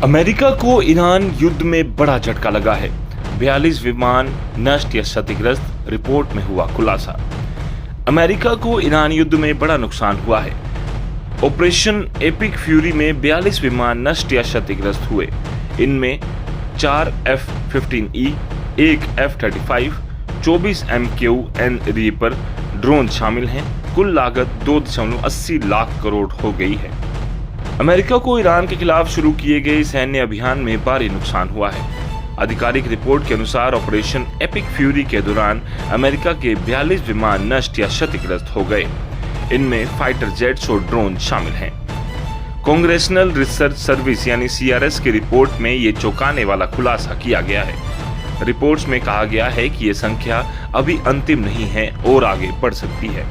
America को Iran युद्ध में बड़ा झटका लगा है। 42 विमान नष्ट या क्षतिग्रस्त, रिपोर्ट में हुआ खुलासा। अमेरिका को ईरान युद्ध में बड़ा नुकसान हुआ है। ऑपरेशन एपिक फ्यूरी में 42 विमान नष्ट या क्षतिग्रस्त हुए। इनमें 4 F-15E, 1 F-35, 24 MQN reaper drone शामिल हैं। कुल लागत 2.80 लाख करोड़ हो गई है। अमेरिका को ईरान के खिलाफ शुरू किए गए सैन्य अभियान में भारी नुकसान हुआ है। आधिकारिक रिपोर्ट के अनुसार ऑपरेशन एपिक फ्यूरी के दौरान अमेरिका के 42 विमान नष्ट या क्षतिग्रस्त हो गए। इनमें फाइटर जेट्स और ड्रोन शामिल हैं। कांग्रेसनल रिसर्च सर्विस यानी CRS की रिपोर्ट में ये चौंकाने वाला खुलासा किया गया है। रिपोर्ट्स में कहा गया है कि ये संख्या अभी अंतिम नहीं है और आगे बढ़ सकती है।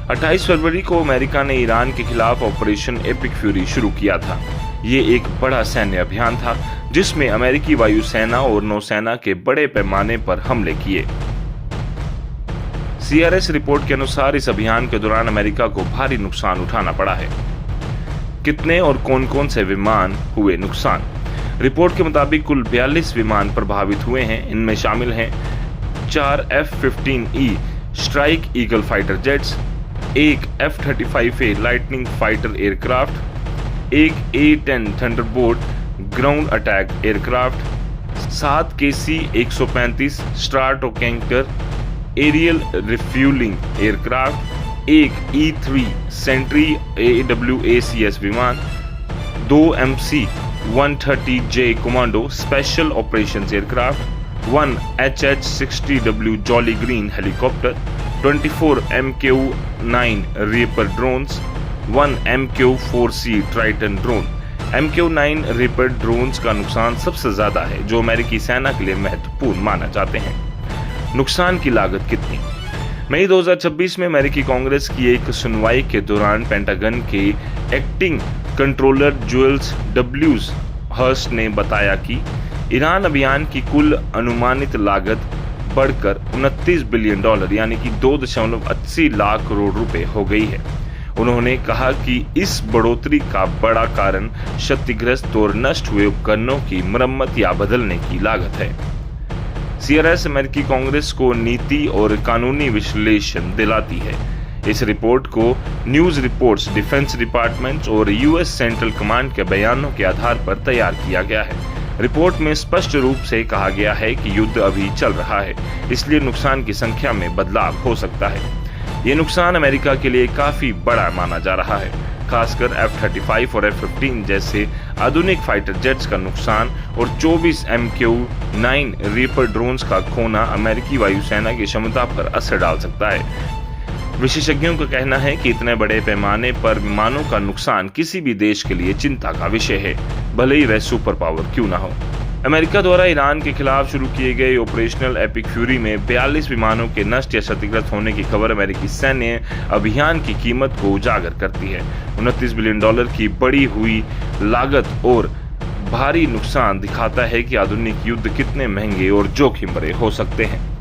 28 फरवरी को अमेरिका ने ईरान के खिलाफ ऑपरेशन एपिक फ्यूरी शुरू किया था। ये एक बड़ा सैन्य अभियान था जिसमें अमेरिकी वायुसेना और नौसेना के बड़े पैमाने पर हमले किए। CRS रिपोर्ट के अनुसार इस अभियान के दौरान अमेरिका को भारी नुकसान उठाना पड़ा है। कितने और कौन कौन से विमान हुए नुकसान? रिपोर्ट के मुताबिक कुल 42 विमान प्रभावित हुए हैं। इनमें शामिल हैं 4 F-15E Strike Eagle fighter jets, 1 F-35A Lightning fighter aircraft, 1 A-10 Thunderbolt ground attack aircraft, 7 KC-135 Stratotanker aerial refuelling aircraft, 1 E-3 Sentry AWACS विमान, 2 MC-130J Commando special operations aircraft, 1 HH-60W Jolly Green helicopter, 24 MQ-9 Reaper drones, 1 MQ-4C Triton drone. MQ-9 Reaper drones का नुकसान सबसे ज्यादा है, जो अमेरिकी सेना के लिए महत्वपूर्ण माना जाते हैं। नुकसान की लागत कितनी? मई 2026 में अमेरिकी कांग्रेस की एक सुनवाई के दौरान पेंटागन के एक्टिंग कंट्रोलर जुएल्स W हर्स्ट ने बताया कि ईरान अभियान की कुल अनुमानित लागत बढ़कर $29 बिलियन यानी कि 2.80 लाख करोड़ रुपए हो गई है। उन्होंने कहा कि इस बढ़ोतरी का बड़ा कारण क्षतिग्रस्त और नष्ट हुए उपकरणों की मरम्मत या बदलने की लागत है। CRS अमेरिकी कांग्रेस को नीति और कानूनी विश्लेषण दिलाती है। इस रिपोर्ट को न्यूज रिपोर्ट्स, डिफेंस डिपार्टमेंट और US सेंट्रल कमांड के बयानों के आधार पर तैयार किया गया है। रिपोर्ट में स्पष्ट रूप से कहा गया है कि युद्ध अभी चल रहा है, इसलिए नुकसान की संख्या में बदलाव हो सकता है। ये नुकसान अमेरिका के लिए काफी बड़ा माना जा रहा है, खासकर F-35 और F-15 जैसे आधुनिक फाइटर जेट्स का नुकसान और 24 MQ-9 रीपर ड्रोन्स का खोना अमेरिकी वायुसेना की क्षमता पर असर डाल सकता है। विशेषज्ञों का कहना है कि इतने बड़े पैमाने पर विमानों का नुकसान किसी भी देश के लिए चिंता का विषय है, भले ही वह सुपर पावर क्यों ना हो। अमेरिका द्वारा ईरान के खिलाफ शुरू किए गए ऑपरेशनल एपिक फ्यूरी में 42 विमानों के नष्ट या क्षतिग्रस्त होने की खबर अमेरिकी सैन्य अभियान की कीमत को उजागर करती है। $29 बिलियन की बढ़ी हुई लागत और भारी नुकसान दिखाता है कि आधुनिक युद्ध कितने महंगे और जोखिम भरे हो सकते हैं।